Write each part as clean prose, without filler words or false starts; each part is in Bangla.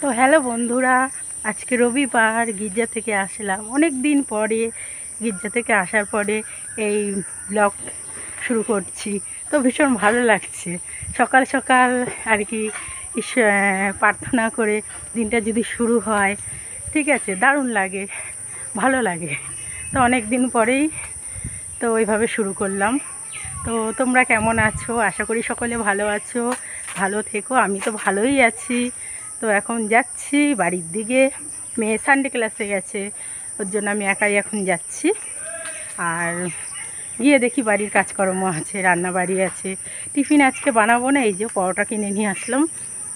তো হ্যালো বন্ধুরা, আজকে রবিবার গির্জা থেকে আসলাম। অনেক দিন পরে গির্জা থেকে আসার পরে এই ব্লগ শুরু করছি। তো ভীষণ ভালো লাগছে সকাল সকাল আর কি প্রার্থনা করে দিনটা যদি শুরু হয়, ঠিক আছে, দারুণ লাগে, ভালো লাগে। তো অনেক দিন পরেই তো ওইভাবে শুরু করলাম। তো তোমরা কেমন আছো? আশা করি সকলে ভালো আছো, ভালো থেকো। আমি তো ভালোই আছি। তো এখন যাচ্ছি বাড়ির দিকে। মেয়ে সানডে ক্লাসে গেছে, ওর জন্য আমি একাই এখন যাচ্ছি। আর গিয়ে দেখি বাড়ির কাজকর্ম আছে, রান্না বাড়ি আছে। টিফিন আজকে বানাবো না, এই যে পরোটা কিনে নিয়ে আসলাম,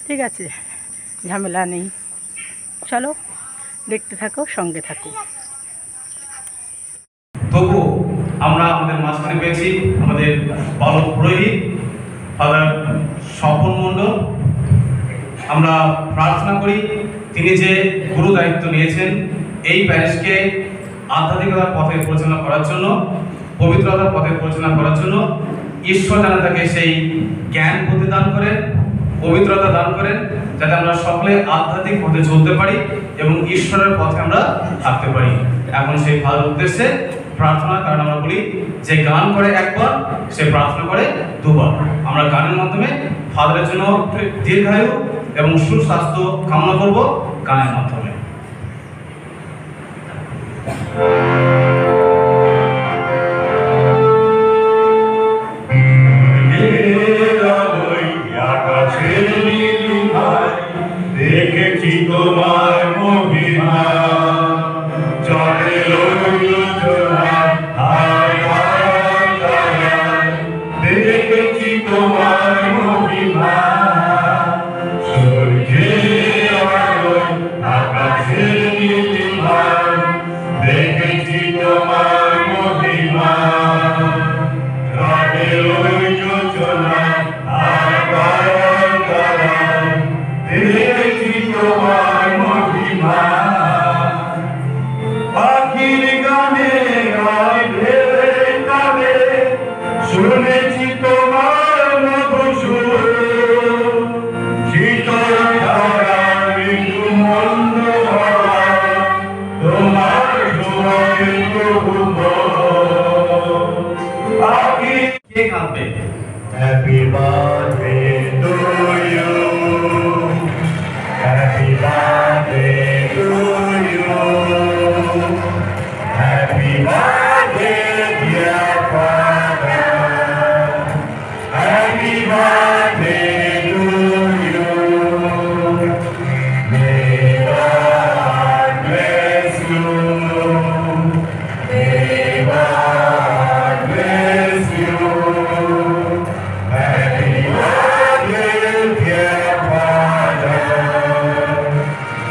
ঠিক আছে, ঝামেলা নেই। চলো দেখতে থাকো, সঙ্গে থাকো। তবু আমরা আমাদের মাঝখানে পেয়েছি আমাদের বালক পুরোহিত ফাদার স্বপন মণ্ডল। আমরা প্রার্থনা করি তিনি যে গুরু দায়িত্ব নিয়েছেন এই প্যারিশকে আধ্যাত্মিকতার পথে পরিচালনা করার জন্য, পবিত্রতার পথে পরিচালনা করার জন্য ঈশ্বর যেন তাকে সেই জ্ঞান বুদ্ধি দান করেন, পবিত্রতা দান করেন, যাতে আমরা সকলে আধ্যাত্মিক পথে চলতে পারি এবং ঈশ্বরের পথে আমরা থাকতে পারি। এখন সেই ফাদার উদ্দেশ্যে প্রার্থনা, কারণ আমরা বলি যে গান করে একবার সে প্রার্থনা করে দুবার। আমরা গানের মাধ্যমে ফাদারের জন্য দীর্ঘায়ু এবং সুস্বাস্থ্য কামনা করব গানের মাধ্যমে। দেখেছি তোমার মহিমা, চলে দেখেছি তোমার মহিমা, সূর্যে আকাশে নীলিমা, দেখেছি তোমার মহিমা, চলে যোজনা দেখেছি তোমার মহিমা। পাখির গানে গায় ভেবে তবে শুনেছি তোমার মধুসূর, শীতল ধারা মৃদু মন্দ হাওয়া তোমার ছোঁয়ায় প্রভু। পাখি কে কাঁদবে? Happy birthday to you, happy birthday to you, happy birthday dear father, happy birthday to you. May God bless you, may God bless you. Happy birthday dear father,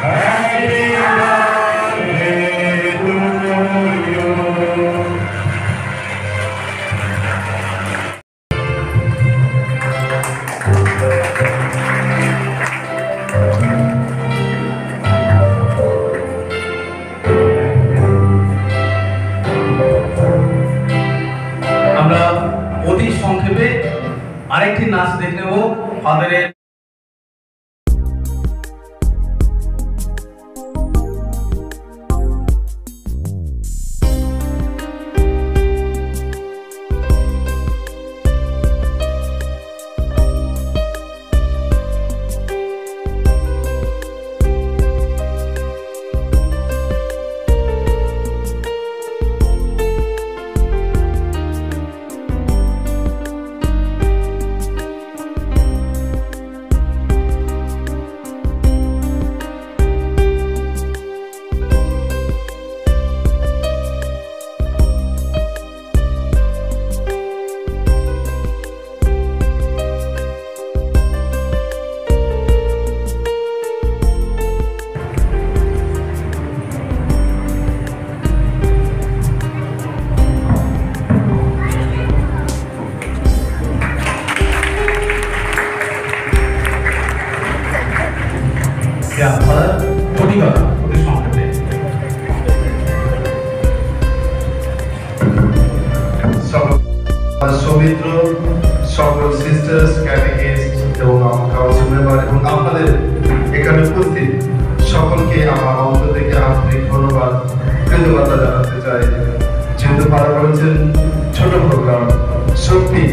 happy birthday to you. আমরা অতি সংক্ষেপে আরেকটি নাচ দেখে নেব ফাদারের। সৌমিত্র, সকল সিস্টার্স, ক্যাটেকিস্ট এবং কাউন্সিল মেম্বার এবং আপনাদের এখানে উপস্থিত সকলকে আমার অন্তর থেকে আন্তরিক ধন্যবাদ কৃতজ্ঞতা জানাতে চাই। যেহেতু পারা করেছেন ছোট প্রোগ্রাম, সত্যি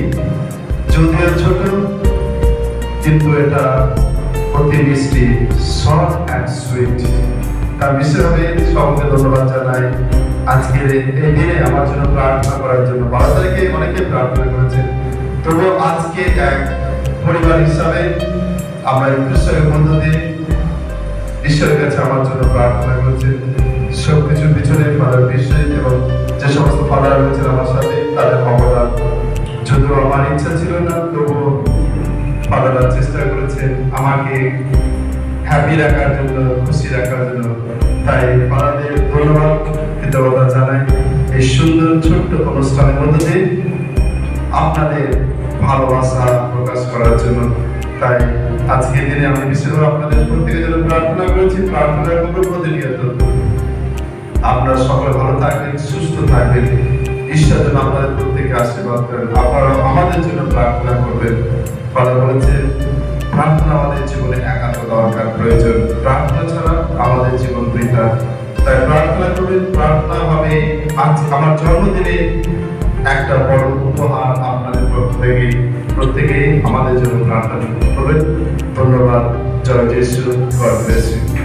যদিও ছোট কিন্তু এটা অতি মিষ্টি, শর্ট অ্যান্ড সুইট। তার বিশেষভাবে সকলকে ধন্যবাদ জানাই আজকের এই দিনে আমার জন্য প্রার্থনা করার জন্য। 12 তারিখে অনেকে প্রার্থনা করেছেন, তবুও আজকে এক পরিবার হিসাবে আমরা ঈশ্বরের মধ্য দিয়ে ঈশ্বরের কাছে আমার জন্য প্রার্থনা করেছেন। সবকিছুর পিছনে ফাদার বিশ্বাস এবং যে সমস্ত ফাদার রয়েছেন আমার সাথে তাদের অবদান, যদিও আমার ইচ্ছা ছিল না তবুও ফাদাররা চেষ্টা করেছেন আমাকে হ্যাপি রাখার জন্য, খুশি রাখার জন্য। তাই ফাদারদের ধন্যবাদ কৃতজ্ঞতা জানাই এই সুন্দর ছোট্ট অনুষ্ঠানের মধ্যে দিয়ে আপনাদের ভালোবাসা প্রকাশ করার জন্য। তাই আজকের দিনে আমি বিশেষভাবে আপনাদের প্রত্যেকের জন্য প্রার্থনা করেছি, প্রার্থনা করবো প্রতিনিয়ত। আপনারা সকলে ভালো থাকবেন, সুস্থ থাকবেন, ঈশ্বর যেন আপনাদের প্রত্যেকে আশীর্বাদ করেন। আপনারা আমাদের জন্য প্রার্থনা করবেন। ফাদার বলেছেন প্রার্থনা আমাদের জীবনে একান্ত দরকার, প্রয়োজন। প্রার্থনা ছাড়া আমাদের জীবন বৃথা। তাই প্রার্থনা করবেন। প্রার্থনা হবে আজ আমার জন্মদিনে একটা বড় উপহার আপনাদের প্রত্যেকেই আমাদের জন্য প্রার্থনা করবেন। ধন্যবাদ। জয় যিশু। God bless you.